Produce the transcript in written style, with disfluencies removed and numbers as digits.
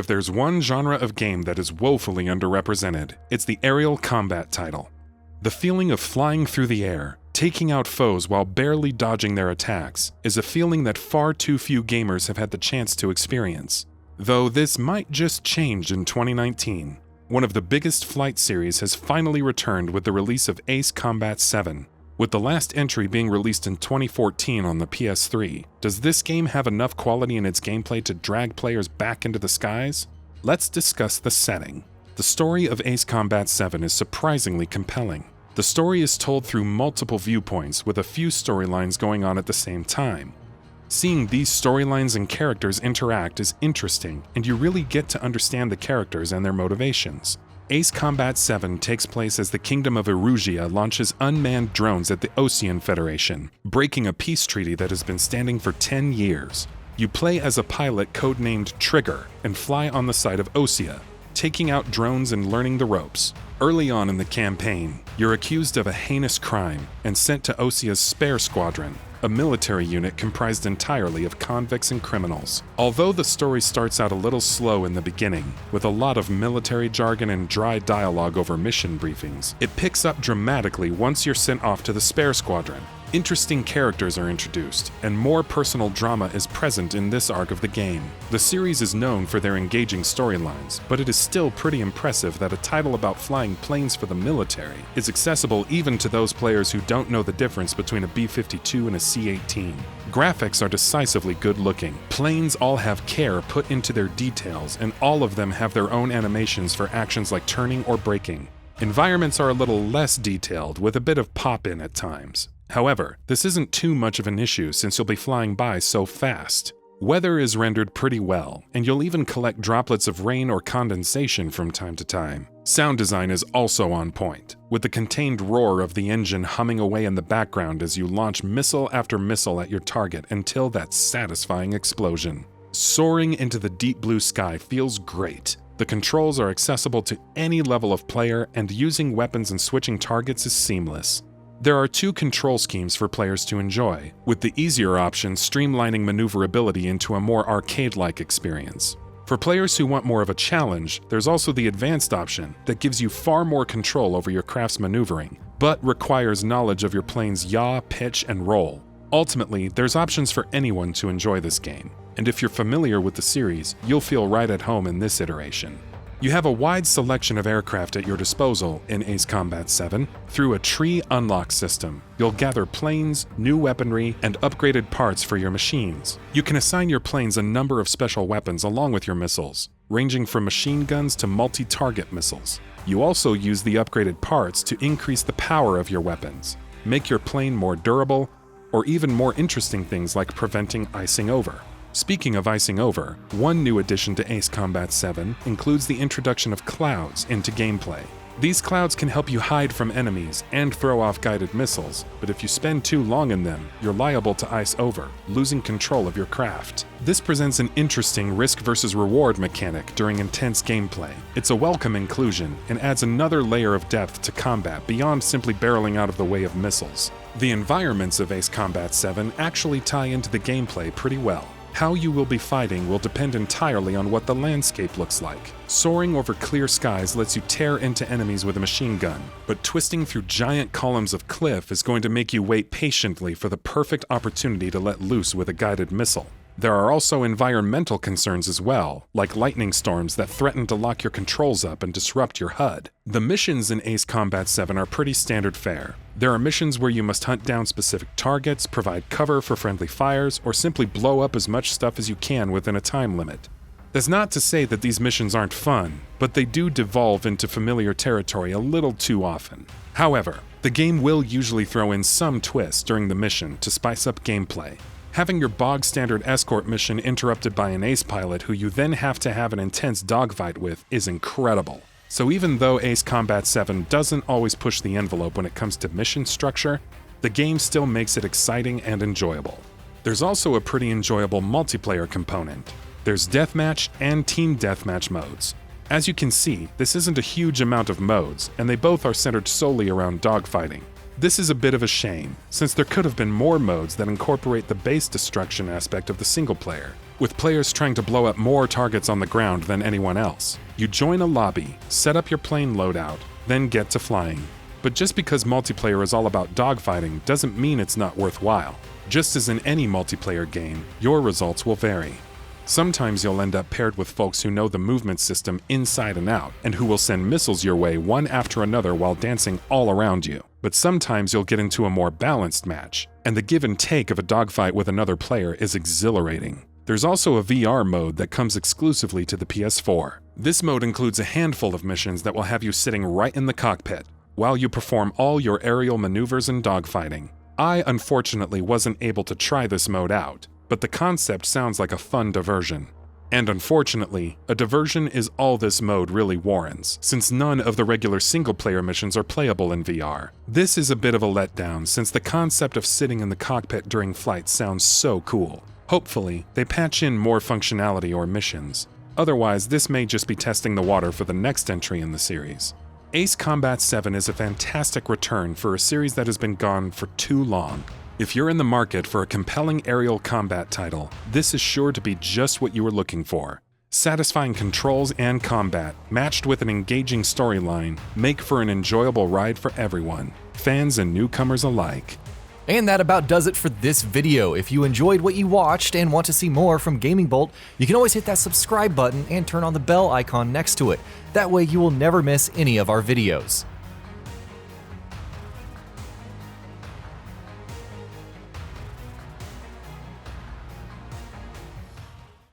If there's one genre of game that is woefully underrepresented, it's the aerial combat title. The feeling of flying through the air, taking out foes while barely dodging their attacks, is a feeling that far too few gamers have had the chance to experience. Though this might just change in 2019. One of the biggest flight series has finally returned with the release of Ace Combat 7. With the last entry being released in 2014 on the PS3, does this game have enough quality in its gameplay to drag players back into the skies? Let's discuss the setting. The story of Ace Combat 7 is surprisingly compelling. The story is told through multiple viewpoints with a few storylines going on at the same time. Seeing these storylines and characters interact is interesting, and you really get to understand the characters and their motivations. Ace Combat 7 takes place as the Kingdom of Erugia launches unmanned drones at the Osean Federation, breaking a peace treaty that has been standing for 10 years. You play as a pilot codenamed Trigger and fly on the side of Osea, taking out drones and learning the ropes. Early on in the campaign, you're accused of a heinous crime and sent to Osea's Spare Squadron, a military unit comprised entirely of convicts and criminals. Although the story starts out a little slow in the beginning, with a lot of military jargon and dry dialogue over mission briefings, it picks up dramatically once you're sent off to the Spare Squadron. Interesting characters are introduced, and more personal drama is present in this arc of the game. The series is known for their engaging storylines, but it is still pretty impressive that a title about flying planes for the military is accessible even to those players who don't know the difference between a B-52 and a C-18. Graphics are decisively good looking. Planes all have care put into their details, and all of them have their own animations for actions like turning or braking. Environments are a little less detailed, with a bit of pop-in at times. However, this isn't too much of an issue since you'll be flying by so fast. Weather is rendered pretty well, and you'll even collect droplets of rain or condensation from time to time. Sound design is also on point, with the contained roar of the engine humming away in the background as you launch missile after missile at your target until that satisfying explosion. Soaring into the deep blue sky feels great. The controls are accessible to any level of player, and using weapons and switching targets is seamless. There are two control schemes for players to enjoy, with the easier option streamlining maneuverability into a more arcade-like experience. For players who want more of a challenge, there's also the advanced option that gives you far more control over your craft's maneuvering, but requires knowledge of your plane's yaw, pitch, and roll. Ultimately, there's options for anyone to enjoy this game, and if you're familiar with the series, you'll feel right at home in this iteration. You have a wide selection of aircraft at your disposal in Ace Combat 7. Through a tree unlock system, you'll gather planes, new weaponry, and upgraded parts for your machines. You can assign your planes a number of special weapons along with your missiles, ranging from machine guns to multi-target missiles. You also use the upgraded parts to increase the power of your weapons, make your plane more durable, or even more interesting things like preventing icing over. Speaking of icing over, one new addition to Ace Combat 7 includes the introduction of clouds into gameplay. These clouds can help you hide from enemies and throw off guided missiles, but if you spend too long in them, you're liable to ice over, losing control of your craft. This presents an interesting risk versus reward mechanic during intense gameplay. It's a welcome inclusion and adds another layer of depth to combat beyond simply barreling out of the way of missiles. The environments of Ace Combat 7 actually tie into the gameplay pretty well. How you will be fighting will depend entirely on what the landscape looks like. Soaring over clear skies lets you tear into enemies with a machine gun, but twisting through giant columns of cliff is going to make you wait patiently for the perfect opportunity to let loose with a guided missile. There are also environmental concerns as well, like lightning storms that threaten to lock your controls up and disrupt your HUD. The missions in Ace Combat 7 are pretty standard fare. There are missions where you must hunt down specific targets, provide cover for friendly fires, or simply blow up as much stuff as you can within a time limit. That's not to say that these missions aren't fun, but they do devolve into familiar territory a little too often. However, the game will usually throw in some twists during the mission to spice up gameplay. Having your bog-standard escort mission interrupted by an ace pilot who you then have to have an intense dogfight with is incredible. So even though Ace Combat 7 doesn't always push the envelope when it comes to mission structure, the game still makes it exciting and enjoyable. There's also a pretty enjoyable multiplayer component. There's deathmatch and team deathmatch modes. As you can see, this isn't a huge amount of modes, and they both are centered solely around dogfighting. This is a bit of a shame, since there could have been more modes that incorporate the base destruction aspect of the single player, with players trying to blow up more targets on the ground than anyone else. You join a lobby, set up your plane loadout, then get to flying. But just because multiplayer is all about dogfighting doesn't mean it's not worthwhile. Just as in any multiplayer game, your results will vary. Sometimes you'll end up paired with folks who know the movement system inside and out, and who will send missiles your way one after another while dancing all around you. But sometimes you'll get into a more balanced match, and the give and take of a dogfight with another player is exhilarating. There's also a VR mode that comes exclusively to the PS4. This mode includes a handful of missions that will have you sitting right in the cockpit, while you perform all your aerial maneuvers and dogfighting. I unfortunately wasn't able to try this mode out, but the concept sounds like a fun diversion. And unfortunately, a diversion is all this mode really warrants, since none of the regular single-player missions are playable in VR. This is a bit of a letdown, since the concept of sitting in the cockpit during flight sounds so cool. Hopefully, they patch in more functionality or missions. Otherwise, this may just be testing the water for the next entry in the series. Ace Combat 7 is a fantastic return for a series that has been gone for too long. If you're in the market for a compelling aerial combat title, this is sure to be just what you were looking for. Satisfying controls and combat, matched with an engaging storyline, make for an enjoyable ride for everyone, fans and newcomers alike. And that about does it for this video. If you enjoyed what you watched and want to see more from Gaming Bolt, you can always hit that subscribe button and turn on the bell icon next to it. That way you will never miss any of our videos.